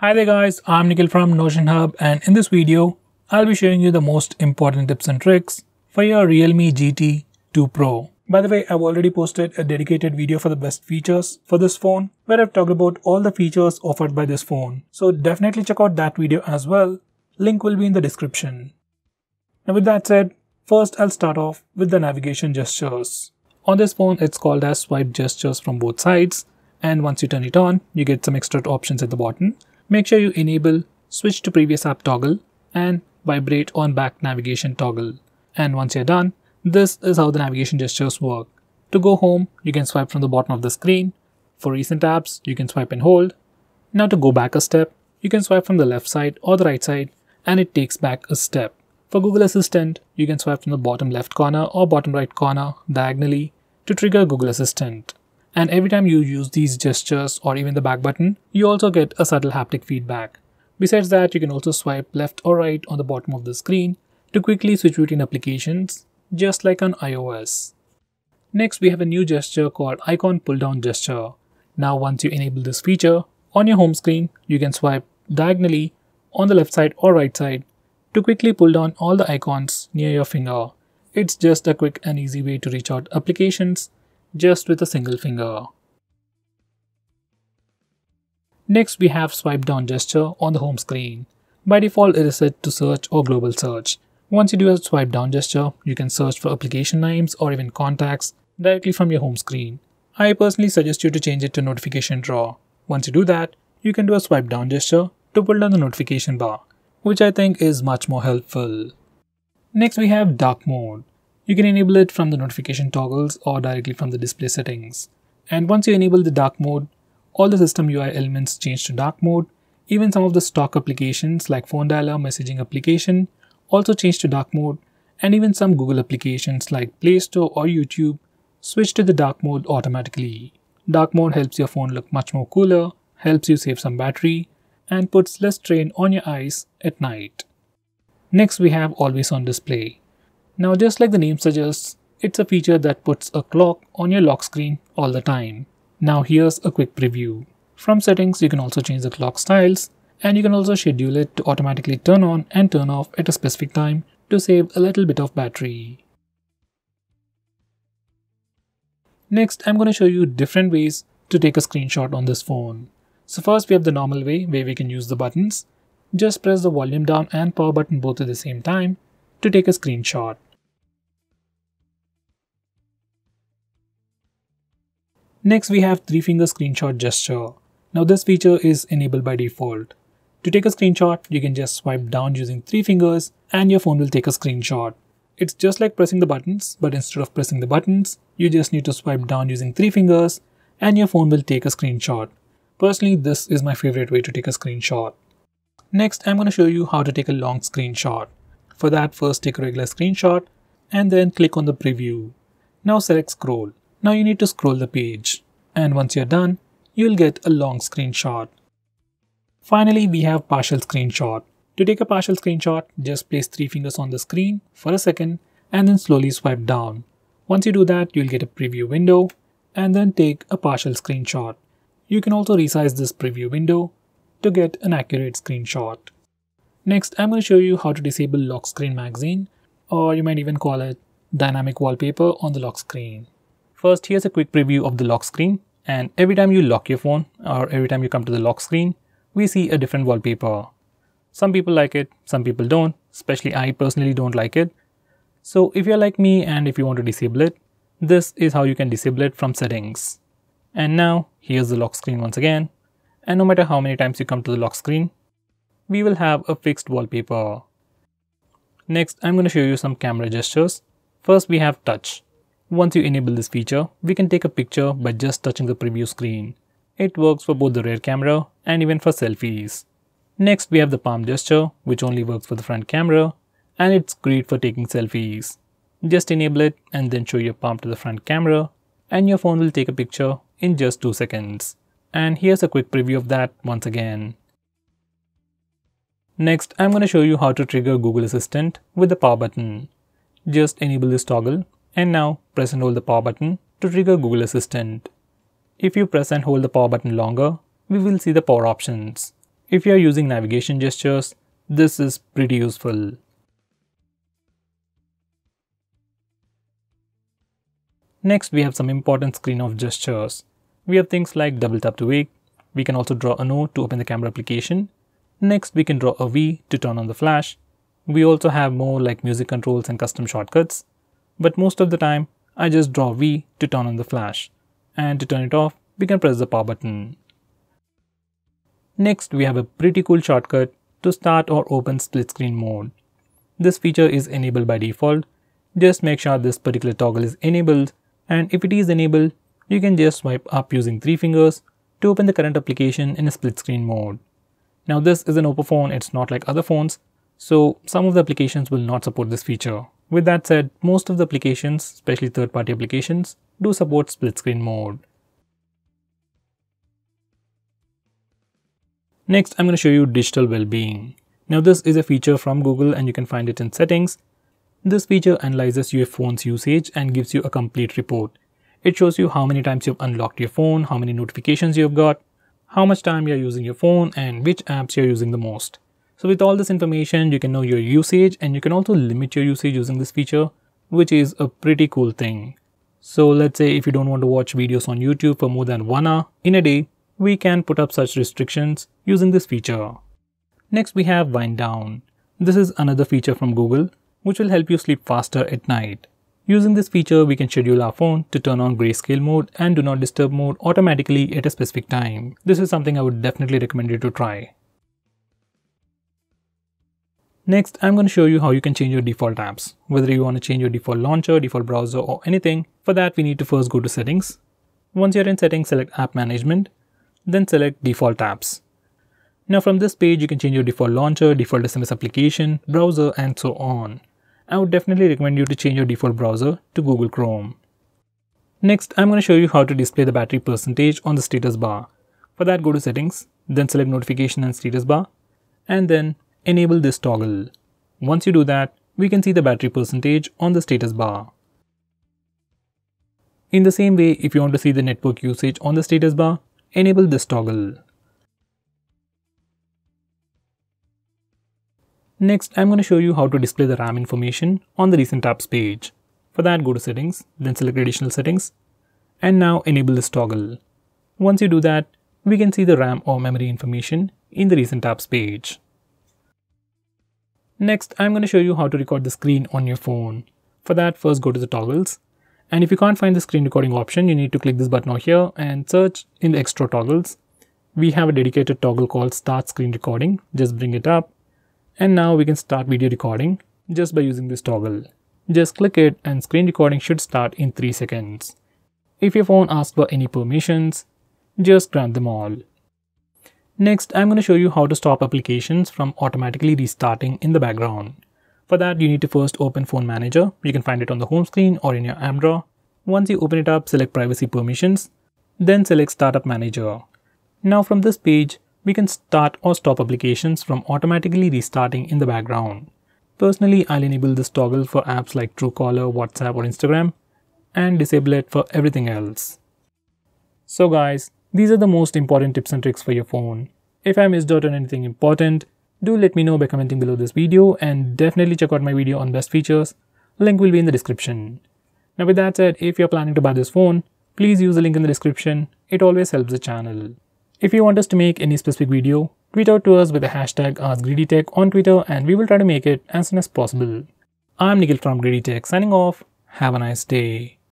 Hi there guys, I'm Nikhil from Notion Hub, and in this video, I'll be showing you the most important tips and tricks for your Realme GT 2 Pro. By the way, I've already posted a dedicated video for the best features for this phone where I've talked about all the features offered by this phone. So definitely check out that video as well. Link will be in the description. Now with that said, first I'll start off with the navigation gestures. On this phone, it's called as swipe gestures from both sides, and once you turn it on, you get some extra options at the bottom. Make sure you enable switch to previous app toggle and vibrate on back navigation toggle. And once you're done, this is how the navigation gestures work. To go home, you can swipe from the bottom of the screen. For recent apps, you can swipe and hold. Now to go back a step, you can swipe from the left side or the right side and it takes back a step. For Google Assistant, you can swipe from the bottom left corner or bottom right corner diagonally to trigger Google Assistant. And every time you use these gestures or even the back button, you also get a subtle haptic feedback. Besides that, you can also swipe left or right on the bottom of the screen to quickly switch between applications, just like on iOS. Next, we have a new gesture called icon pull down gesture. Now once you enable this feature, on your home screen, you can swipe diagonally on the left side or right side to quickly pull down all the icons near your finger. It's just a quick and easy way to reach out applications just with a single finger. Next, we have swipe down gesture on the home screen. By default, it is set to search or global search. Once you do a swipe down gesture, you can search for application names or even contacts directly from your home screen. I personally suggest you to change it to notification drawer. Once you do that, you can do a swipe down gesture to pull down the notification bar, which I think is much more helpful. Next, we have dark mode. You can enable it from the notification toggles or directly from the display settings. And once you enable the dark mode, all the system UI elements change to dark mode. Even some of the stock applications like phone dialer, messaging application also change to dark mode, and even some Google applications like Play Store or YouTube switch to the dark mode automatically. Dark mode helps your phone look much more cooler, helps you save some battery, and puts less strain on your eyes at night. Next, we have always on display. Now, just like the name suggests, it's a feature that puts a clock on your lock screen all the time. Now here's a quick preview. From settings, you can also change the clock styles, and you can also schedule it to automatically turn on and turn off at a specific time to save a little bit of battery. Next, I'm going to show you different ways to take a screenshot on this phone. So first, we have the normal way where we can use the buttons. Just press the volume down and power button both at the same time to take a screenshot. Next, we have 3-finger screenshot gesture. Now this feature is enabled by default. To take a screenshot, you can just swipe down using 3 fingers and your phone will take a screenshot. It's just like pressing the buttons, but instead of pressing the buttons, you just need to swipe down using 3 fingers and your phone will take a screenshot. Personally, this is my favorite way to take a screenshot. Next, I'm going to show you how to take a long screenshot. For that, first take a regular screenshot and then click on the preview. Now select scroll. Now you need to scroll the page, and once you're done, you'll get a long screenshot. Finally, we have partial screenshot. To take a partial screenshot, just place 3 fingers on the screen for a second and then slowly swipe down. Once you do that, you'll get a preview window and then take a partial screenshot. You can also resize this preview window to get an accurate screenshot. Next, I'm going to show you how to disable lock screen magazine, or you might even call it dynamic wallpaper on the lock screen. First, here's a quick preview of the lock screen, and every time you lock your phone or every time you come to the lock screen, we see a different wallpaper. Some people like it, some people don't, especially I personally don't like it. So if you're like me and if you want to disable it, this is how you can disable it from settings. And now, here's the lock screen once again, and no matter how many times you come to the lock screen, we will have a fixed wallpaper. Next, I'm going to show you some camera gestures. First, we have touch. Once you enable this feature, we can take a picture by just touching the preview screen. It works for both the rear camera and even for selfies. Next, we have the palm gesture, which only works for the front camera, and it's great for taking selfies. Just enable it and then show your palm to the front camera, and your phone will take a picture in just 2 seconds. And here's a quick preview of that once again. Next, I'm going to show you how to trigger Google Assistant with the power button. Just enable this toggle. And now press and hold the power button to trigger Google Assistant. If you press and hold the power button longer, we will see the power options. If you are using navigation gestures, this is pretty useful. Next, we have some important screen off gestures. We have things like double tap to wake. We can also draw a note to open the camera application. Next, we can draw a V to turn on the flash. We also have more like music controls and custom shortcuts. But most of the time, I just draw V to turn on the flash. And to turn it off, we can press the power button. Next, we have a pretty cool shortcut to start or open split screen mode. This feature is enabled by default. Just make sure this particular toggle is enabled, and if it is enabled, you can just swipe up using 3 fingers to open the current application in a split screen mode. Now this is an Oppo phone, it's not like other phones, so some of the applications will not support this feature. With that said, most of the applications, especially third-party applications, do support split screen mode. Next, I'm going to show you digital well-being. Now this is a feature from Google and you can find it in settings. This feature analyzes your phone's usage and gives you a complete report. It shows you how many times you've unlocked your phone, how many notifications you've got, how much time you're using your phone, and which apps you're using the most. So with all this information, you can know your usage and you can also limit your usage using this feature, which is a pretty cool thing. So let's say if you don't want to watch videos on YouTube for more than 1 hour in a day, we can put up such restrictions using this feature. Next, we have wind down. This is another feature from Google, which will help you sleep faster at night. Using this feature, we can schedule our phone to turn on grayscale mode and do not disturb mode automatically at a specific time. This is something I would definitely recommend you to try. Next, I'm going to show you how you can change your default apps. Whether you want to change your default launcher, default browser, or anything, for that we need to first go to settings. Once you're in settings, select app management, then select default apps. Now from this page, you can change your default launcher, default SMS application, browser, and so on. I would definitely recommend you to change your default browser to Google Chrome. Next, I'm going to show you how to display the battery percentage on the status bar. For that, go to settings, then select notification and status bar, and then enable this toggle. Once you do that, we can see the battery percentage on the status bar. In the same way, if you want to see the network usage on the status bar, enable this toggle. Next, I'm going to show you how to display the RAM information on the recent apps page. For that, go to settings, then select additional settings, and now enable this toggle. Once you do that, we can see the RAM or memory information in the recent apps page. Next, I'm going to show you how to record the screen on your phone. For that, first go to the toggles. And if you can't find the screen recording option, you need to click this button over here and search in the extra toggles. We have a dedicated toggle called Start Screen Recording. Just bring it up. And now we can start video recording just by using this toggle. Just click it and screen recording should start in 3 seconds. If your phone asks for any permissions, just grant them all. Next, I'm going to show you how to stop applications from automatically restarting in the background. For that, you need to first open Phone Manager. You can find it on the home screen or in your app drawer. Once you open it up, select Privacy Permissions, then select Startup Manager. Now from this page, we can start or stop applications from automatically restarting in the background. Personally, I'll enable this toggle for apps like Truecaller, WhatsApp, or Instagram, and disable it for everything else. So guys, these are the most important tips and tricks for your phone. If I missed out on anything important, do let me know by commenting below this video, and definitely check out my video on best features. Link will be in the description. Now with that said, if you're planning to buy this phone, please use the link in the description. It always helps the channel. If you want us to make any specific video, tweet out to us with the hashtag AskGreedyTech on Twitter and we will try to make it as soon as possible. I'm Nikhil from GreedyTech signing off. Have a nice day.